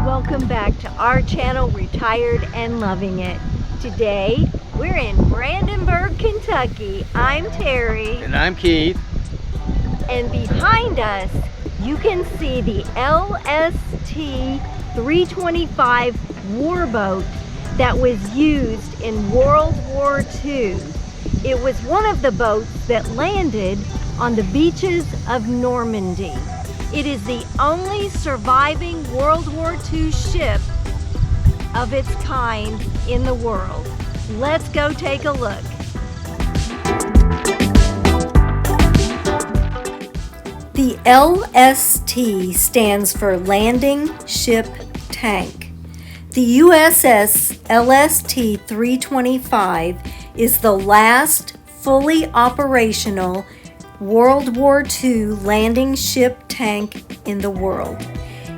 Welcome back to our channel, Retired and Loving It. Today, we're in Brandenburg, Kentucky. I'm Terry. And I'm Keith. And behind us, you can see the LST 325 warboat that was used in World War II. It was one of the boats that landed on the beaches of Normandy. It is the only surviving World War II ship of its kind in the world. Let's go take a look. The LST stands for Landing Ship Tank. The USS LST 325 is the last fully operational World War II landing ship tank in the world.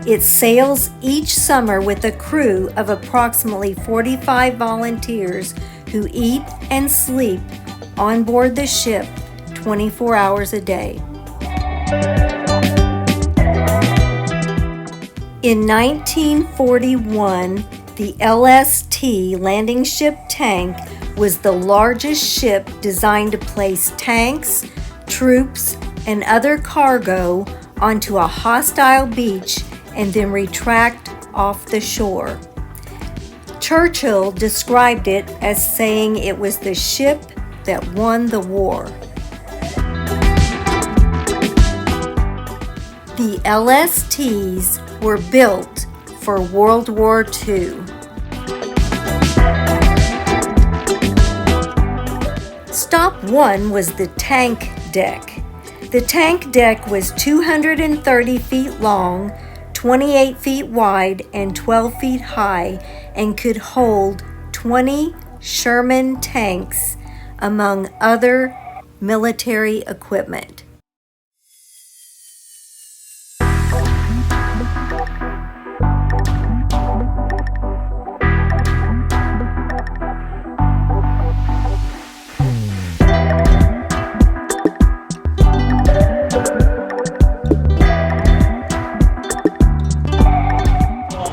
It sails each summer with a crew of approximately 45 volunteers who eat and sleep on board the ship 24 hours a day. In 1941, the LST Landing Ship Tank was the largest ship designed to place tanks, troops, and other cargo onto a hostile beach and then retract off the shore. Churchill described it as saying it was the ship that won the war. The LSTs were built for World War II. Stop one was the tank deck. The tank deck was 230 feet long, 28 feet wide, and 12 feet high, and could hold 20 Sherman tanks, among other military equipment.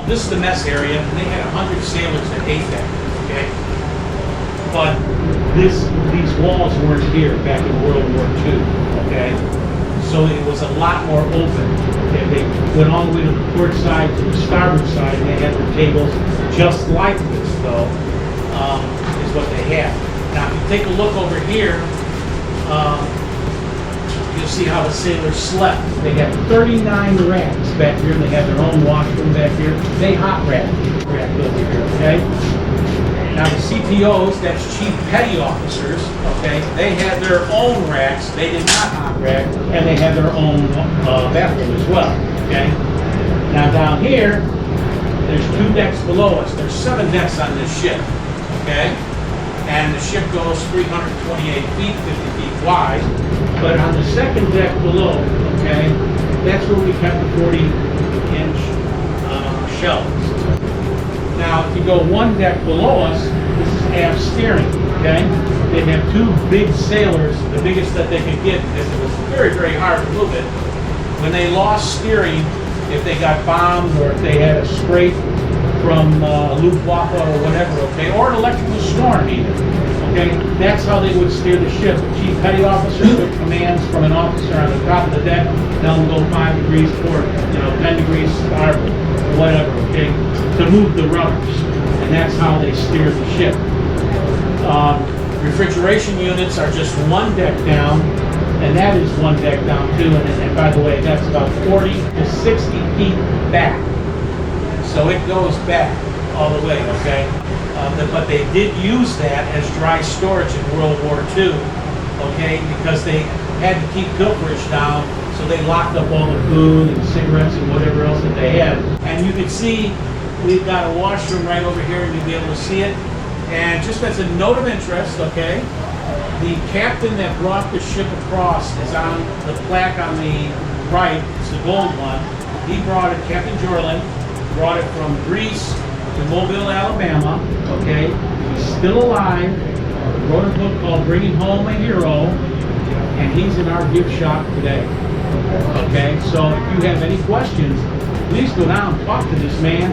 This is the mess area, and they had 100 sailors that ate that, okay? But these walls weren't here back in World War II, okay? So it was a lot more open. Okay? They went all the way to the port side, to the starboard side, and they had their tables just like this, though, is what they had. Now, if you take a look over here, you'll see how the sailors slept. They had 39 racks back here. They had their own washroom back here. They hot racked over here, okay? Now the CPOs, that's Chief Petty Officers, okay, they had their own racks. They did not hot rack, and they had their own bathroom as well, okay? Now down here, there's 2 decks below us. There's 7 decks on this ship, okay? And the ship goes 328 feet, 50 feet wide. But on the second deck below, okay, that's where we kept the 40-inch shelves. Now, if you go 1 deck below us, this is aft steering, okay? They have 2 big sailors, the biggest that they could get, because it was very, very hard to move it. When they lost steering, if they got bombed or if they had a scrape from Luftwaffe or whatever, okay, or an electrical storm even, okay, that's how they would steer the ship. The Chief Petty Officer took commands from an officer on the top of the deck, tell them go 5 degrees port, 10 degrees starboard, whatever, okay, to move the rudders, and that's how they steered the ship. Refrigeration units are just 1 deck down, and that is 1 deck down too, and by the way, that's about 40 to 60 feet back. So it goes back all the way, okay? But they did use that as dry storage in World War II, okay? Because they had to keep pilferage down, so they locked up all the food and cigarettes and whatever else that they had. And you can see we've got a washroom right over here, and you'll be able to see it. And just as a note of interest, okay, the captain that brought the ship across is on the plaque on the right. It's the gold one. He brought it, Captain Jornlin, brought it from Greece to Mobile, Alabama, okay? He's still alive. He wrote a book called Bringing Home a Hero, and he's in our gift shop today, okay? So if you have any questions, Please go down and talk to this man.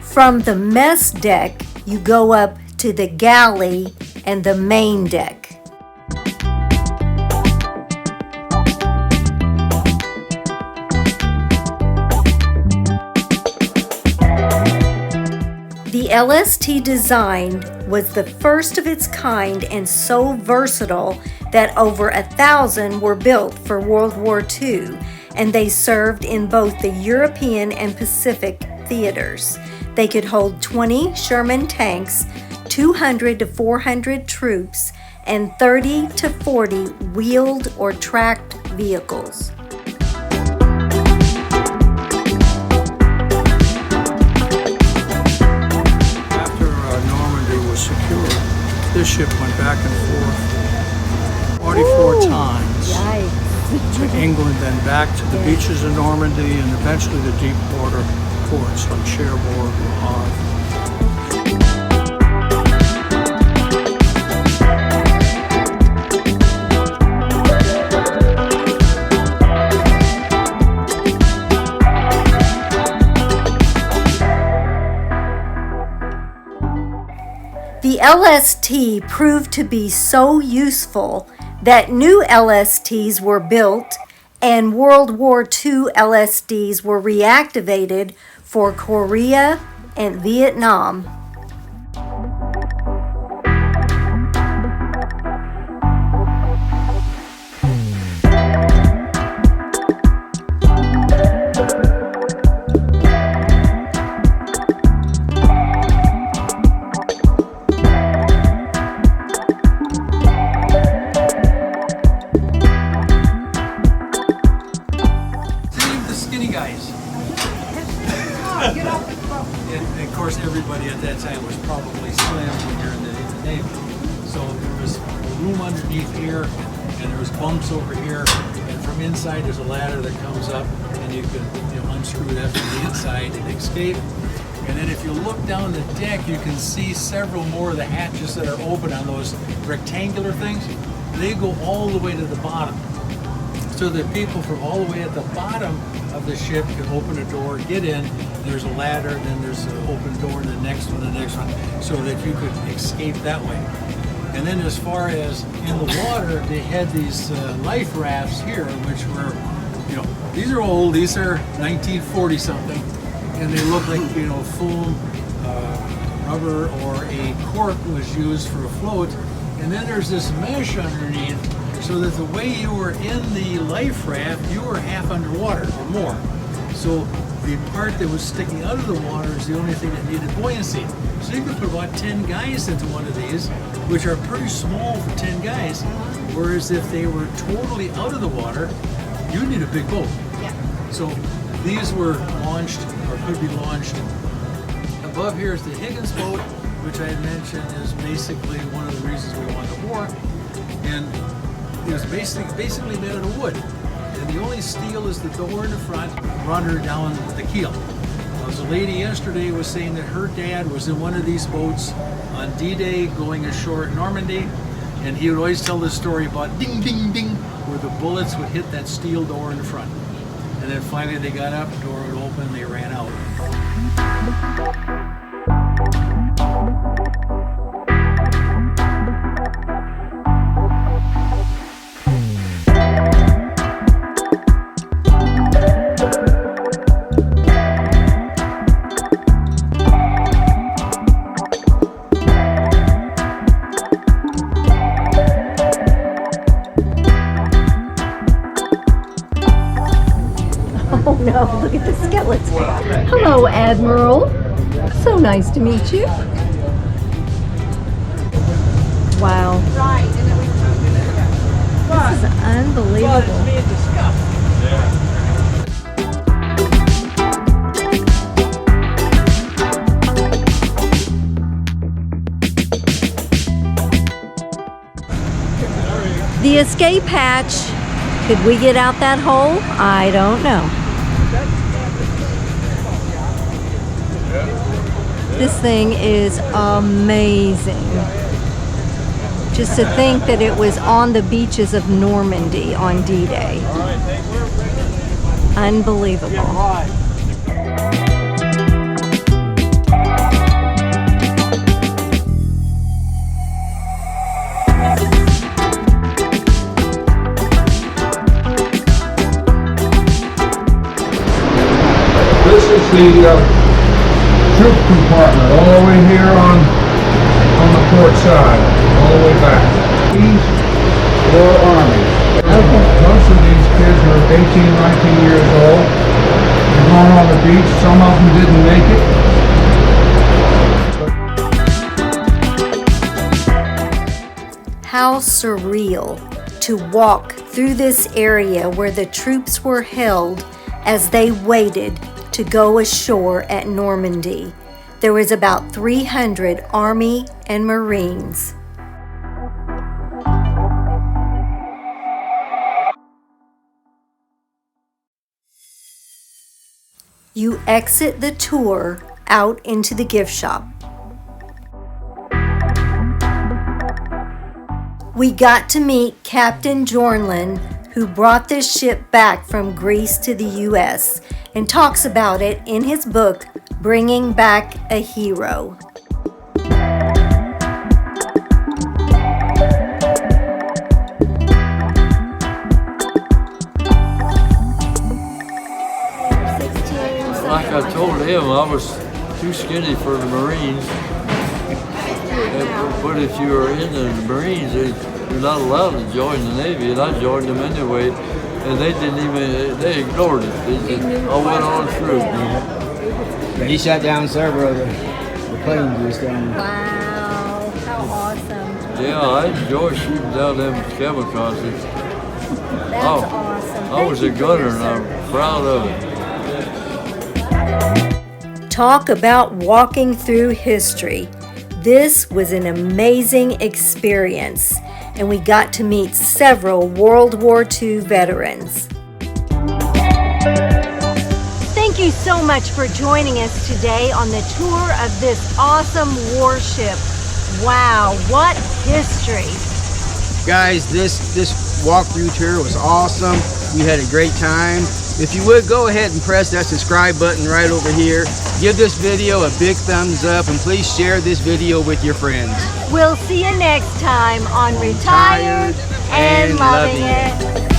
From the mess deck, you go up to the galley and the main deck. The LST design was the first of its kind and so versatile that over 1,000 were built for World War II, and they served in both the European and Pacific theaters. They could hold 20 Sherman tanks, 200 to 400 troops, and 30 to 40 wheeled or tracked vehicles. Secured. This ship went back and forth 44 times to England, then back to the beaches of Normandy, and eventually the deep water ports like Cherbourg or Havre. The LST proved to be so useful that new LSTs were built and World War II LSTs were reactivated for Korea and Vietnam. And of course, everybody at that time was probably slammed when you're in the Navy. So there was a room underneath here, and there was bumps over here, and from inside there's a ladder that comes up, and you can unscrew that from the inside and escape. And then if you look down the deck, you can see several more of the hatches that are open on those rectangular things. They go all the way to the bottom. So that people from all the way at the bottom of the ship can open a door, get in, there's a ladder, and then there's an open door, and the next one, so that you could escape that way. And then as far as in the water, they had these life rafts here, which were, these are old, these are 1940 something, and they look like, foam, rubber, or a cork was used for a float. And then there's this mesh underneath, so that the way you were in the life raft, you were half underwater or more. So the part that was sticking out of the water is the only thing that needed buoyancy. So you could put about 10 guys into one of these, which are pretty small for 10 guys. Whereas if they were totally out of the water, you need a big boat. Yeah. So these were launched, or could be launched. Above here is the Higgins boat, which I had mentioned is basically one of the reasons we won the war. And it was basically made out of wood. And the only steel is the door in the front, runner down the keel. There was a lady yesterday was saying that her dad was in one of these boats on D-Day going ashore at Normandy, and he would always tell this story about ding, ding, ding, where the bullets would hit that steel door in the front. And then finally they got up, the door would open, they ran out. Oh no, look at the skeleton. Hello, Admiral. So nice to meet you. Wow. This is unbelievable. The escape hatch. Could we get out that hole? I don't know. This thing is amazing. Just to think that it was on the beaches of Normandy on D-Day. Unbelievable. This is the troop compartment all the way here on the port side, all the way back. These were Army. Most of these kids are 18, 19 years old. They're going on the beach. Some of them didn't make it. How surreal to walk through this area where the troops were held as they waited to go ashore at Normandy. There was about 300 Army and Marines. You exit the tour out into the gift shop. We got to meet Captain Jornlin, who brought this ship back from Greece to the U.S. and talks about it in his book, Bringing Back a Hero. Like I told him, I was too skinny for the Marines. But if you were in the Marines, you're not allowed to join the Navy, and I joined them anyway. And they didn't even, they ignored it. They just, I went on through. But he shot down several of the planes just down there. Wow, how awesome. Yeah, I enjoy shooting down them kamikazes. That's awesome. I was a gunner and I'm proud of it. Talk about walking through history. This was an amazing experience, and we got to meet several World War II veterans. Thank you so much for joining us today on the tour of this awesome warship. Wow, what history! Guys, this walkthrough tour was awesome. We had a great time. If you would, go ahead and press that subscribe button right over here. Give this video a big thumbs up, and please share this video with your friends. We'll see you next time on Retired and Loving It.